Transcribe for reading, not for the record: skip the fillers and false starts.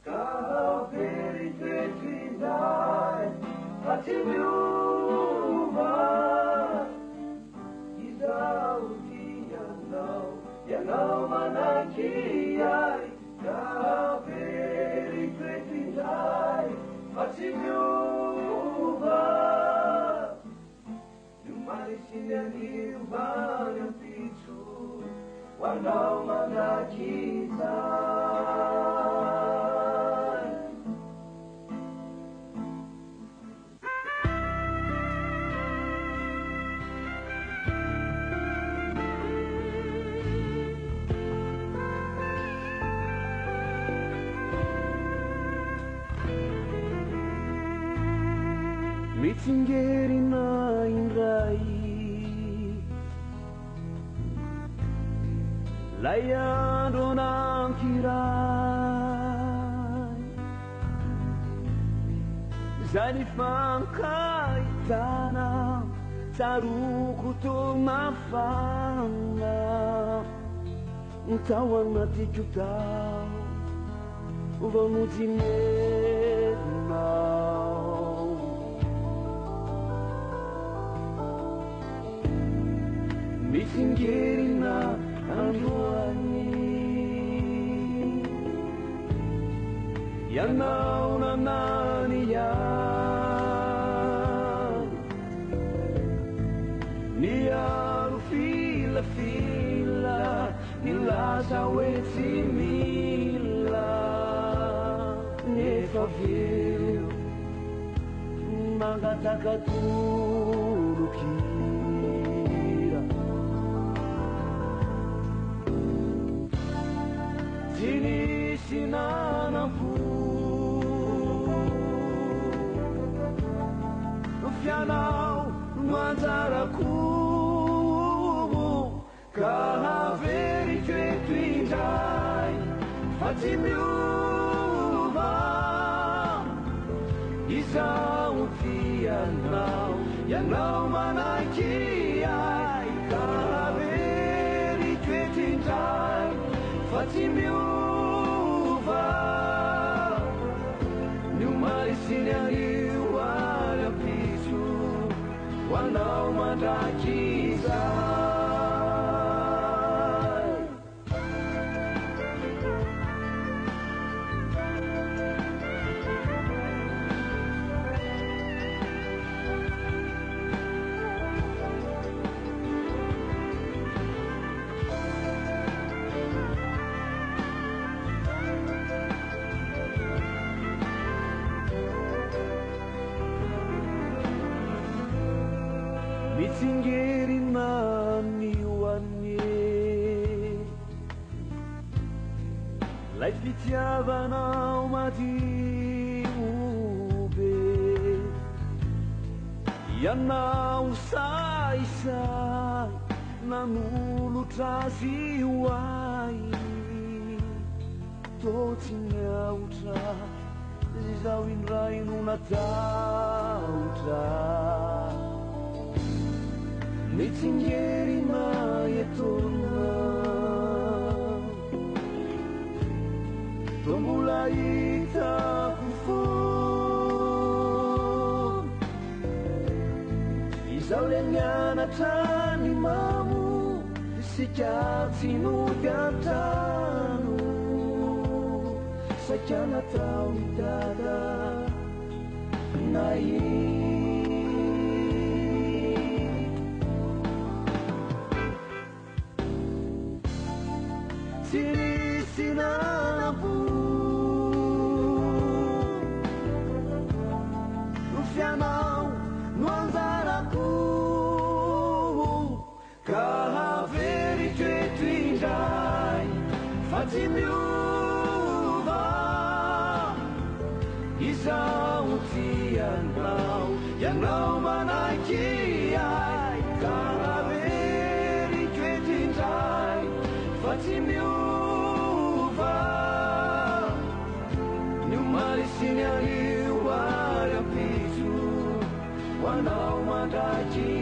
Kahapiri twetwindai hatibyuma izauti yanao manakiyai kahapiri twetwindai hatibyuma numarishinani ubana pichu wanao manakizai mitsingerina indray lay andro nankiray zay nifankahitana tsaroko to mafana tao anatyko tao vamojimenao mitsingerina androany yanao nanany iany niaro filafila nilaza hoe tsy mila nefa veo mangataka toloky Sinisinaanapu Fianao manzaraku Kahaveri twetwindai Fatimiuva Izauti yanao manakiai Kahaveri twetwindai Fatimiuva Numarisinianiwala pisu Wanao mandakizai mitsingerina nioanye lay fitiavanao madiobe yanao saisay nanolotra azy hoay totsinautra zao indray no nataotra mitsingerina etona tombola hitako fony izao le mianatra ny mamo sika tsy nody an-trano saika natao ny dada nay Sinisinanapu Fianao manzaraku Kahaveri twetwindai Fatimiuva Izauti yanao manakiai Kahaveri twetwindai Fatimiuva Numarisinianiwala pisu Wanao mandaki